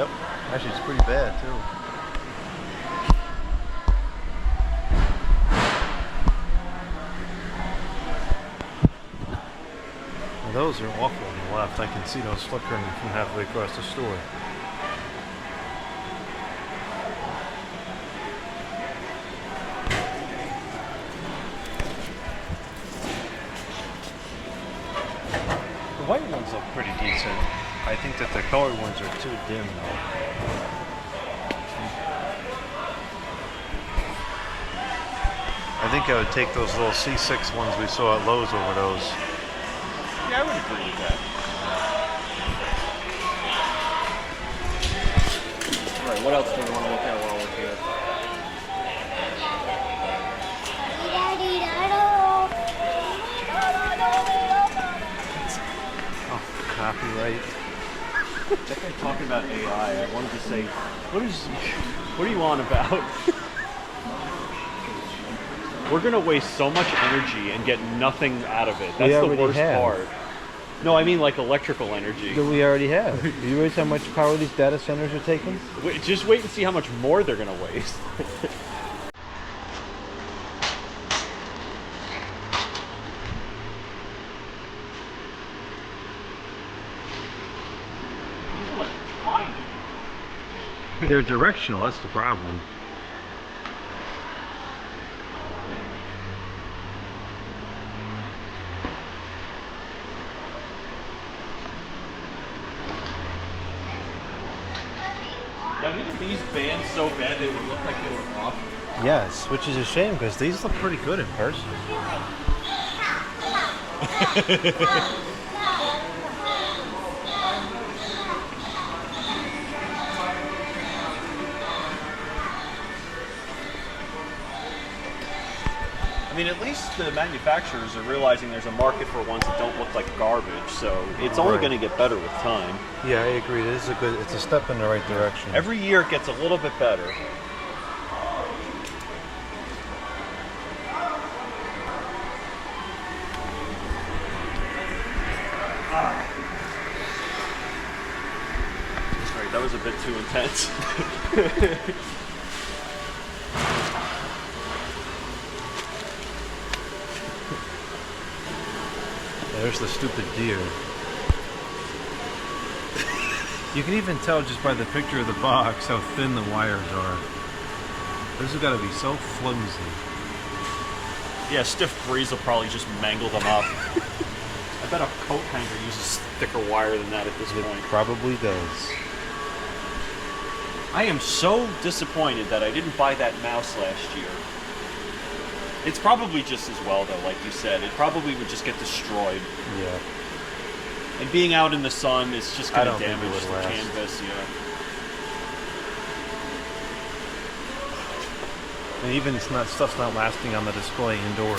Yep. Actually, it's pretty bad too. Well, those are awful on the left. I can see those flickering from halfway across the store. The white ones look pretty decent. I think that the colored ones are too dim though. I think I would take those little C6 ones we saw at Lowe's over those. Yeah, I would agree with that. Alright, what else do you want to look at while we're here? Oh, copyright. That guy talking about AI, I wanted to say, what are you on about? We're going to waste so much energy and get nothing out of it. That's the worst part. No, I mean like electrical energy. That we already have. Do you realize how much power these data centers are taking? Just wait and see how much more they're going to waste. They're directional, that's the problem. Now, didn't these bands so bad they would look like they were off? Yes, which is a shame because these look pretty good in person. I mean, at least the manufacturers are realizing there's a market for ones that don't look like garbage, so it's only going to get better with time. Yeah, I agree. This is it's a step in the right direction. Every year it gets a little bit better. Sorry, that was a bit too intense. There's the stupid deer. You can even tell just by the picture of the box how thin the wires are. This has got to be so flimsy. Yeah, stiff breeze will probably just mangle them up. I bet a coat hanger uses thicker wire than that at this point. Probably does. I am so disappointed that I didn't buy that mouse last year. It's probably just as well, though, like you said. It probably would just get destroyed. Yeah. And being out in the sun is just going to think it damage would the last. canvas, yeah. And even stuff's not lasting on the display indoors.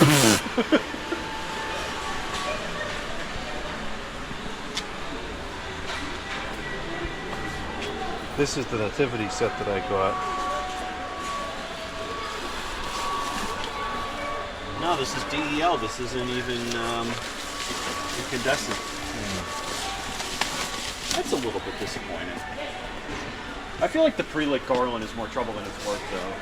This is the nativity set that I got. No, this is DEL. This isn't even incandescent. That's a little bit disappointing. I feel like the pre-lit garland is more trouble than it's worth, though.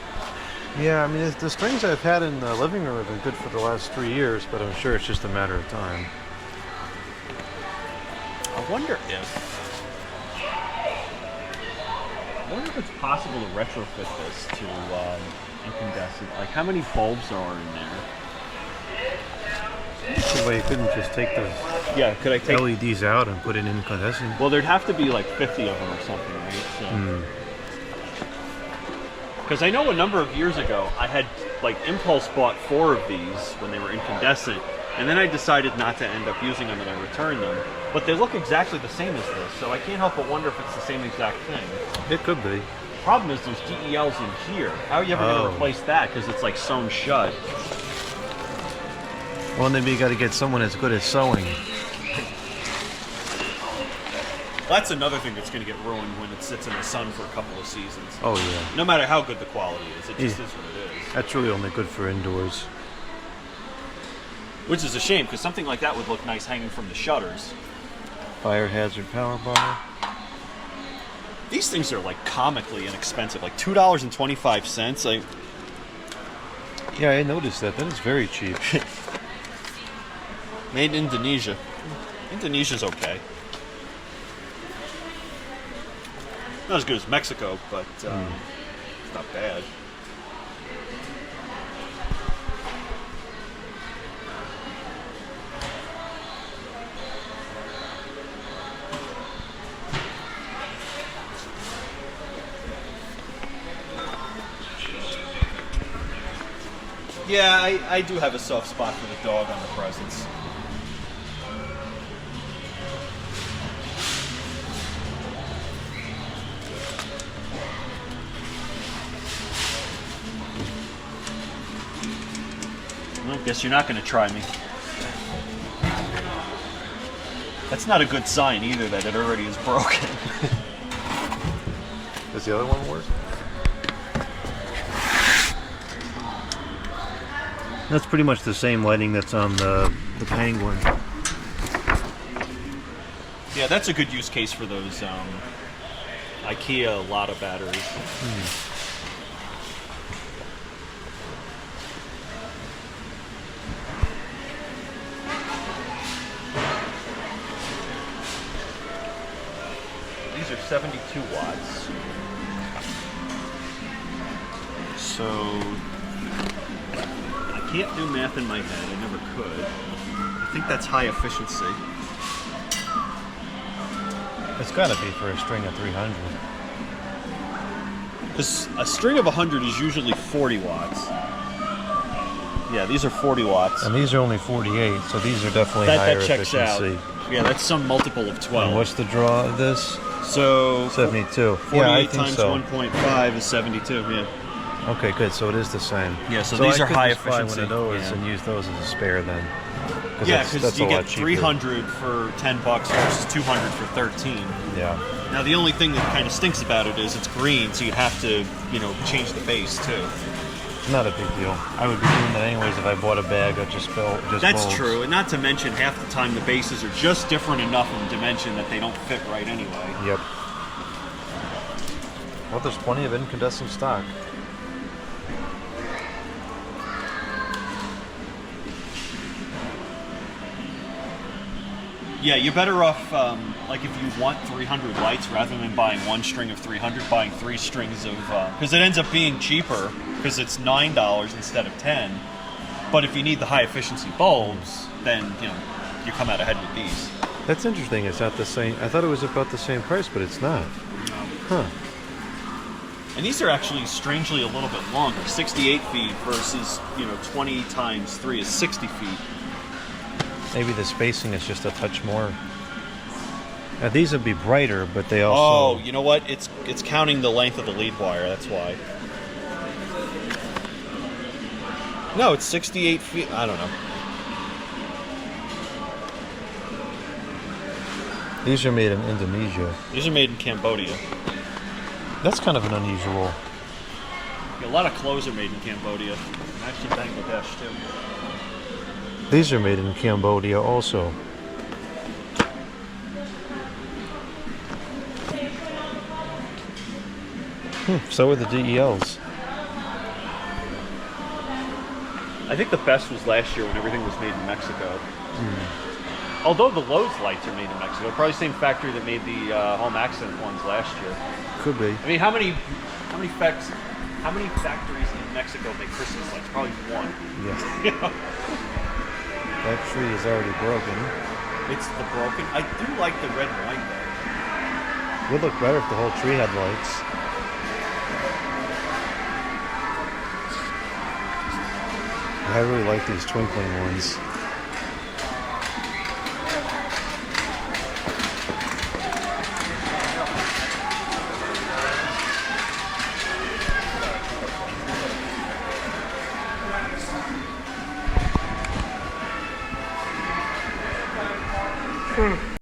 Yeah, I mean, the strings I've had in the living room have been good for the last 3 years, but I'm sure it's just a matter of time. I wonder if it's possible to retrofit this to incandescent. Like, how many bulbs are in there? Well, you couldn't just take the could I take LEDs out and put in incandescent? Well, there'd have to be like 50 of them or something, right? Because I know a number of years ago, I had like impulse bought 4 of these when they were incandescent, and then I decided not to end up using them and I returned them. But they look exactly the same as this, so I can't help but wonder if it's the same exact thing. It could be. Problem is there's DELs in here. How are you ever going to replace that? Because it's like sewn shut. Well, maybe you got to get someone as good at sewing. That's another thing that's going to get ruined when it sits in the sun for a couple of seasons. Oh, yeah. No matter how good the quality is, it just is what it is. That's really only good for indoors. Which is a shame, because something like that would look nice hanging from the shutters. Fire hazard power bar. These things are like comically inexpensive, like $2.25. Like, Yeah, I noticed that. That is very cheap. made in Indonesia. Indonesia's okay. Not as good as Mexico, but it's not bad. Yeah, I do have a soft spot for the dog on the presents. Well, guess you're not going to try me. That's not a good sign either that it already is broken. Does the other one work? That's pretty much the same lighting that's on the Penguin. Yeah, that's a good use case for those IKEA Lotta batteries. These are 72 watts. So I can't do math in my head. I never could. I think that's high efficiency. It's got to be for a string of 300. Because a string of 100 is usually 40 watts. Yeah, these are 40 watts. And these are only 48, so these are definitely higher That checks efficiency. out. Yeah, that's some multiple of 12. And what's the draw of this? So 72. 48 Yeah, I think times so. 1.5 is 72. Yeah. Okay, good. So it is the same. Yeah, so these I are could high just buy efficiency. one of those Yeah. and use those as a spare then. Yeah, that's because a you lot get cheaper. 300 for 10 bucks versus 200 for 13. Yeah. Now the only thing that kind of stinks about it is it's green, so you have to, change the base too. Not a big deal. I would be doing that anyways if I bought a bag of just That's bulbs. true, and not to mention half the time the bases are just different enough in dimension that they don't fit right anyway. Yep. Well, there's plenty of incandescent stock. Yeah, you're better off, like if you want 300 lights, rather than buying one string of 300, buying 3 strings of, because it ends up being cheaper, because it's $9 instead of 10. But if you need the high efficiency bulbs, then, you come out ahead with these. That's interesting. It's not the same. I thought it was about the same price, but it's not. Huh. And these are actually strangely a little bit longer, 68 feet versus, 20 times 3 is 60 feet. Maybe the spacing is just a touch more. Now, these would be brighter, but they also... Oh, you know what? It's counting the length of the lead wire, that's why. No, it's 68 feet. I don't know. These are made in Indonesia. These are made in Cambodia. That's kind of an unusual... A lot of clothes are made in Cambodia. And actually Bangladesh, too. These are made in Cambodia also. So are the DELs. I think the best was last year when everything was made in Mexico. Although the Lowe's lights are made in Mexico. Probably the same factory that made the home accident ones last year. Could be. I mean, how many factories in Mexico make Christmas lights? Probably one. Yeah. That tree is already broken. It's the broken. I do like the red and white though. Would look better if the whole tree had lights. I really like these twinkling ones.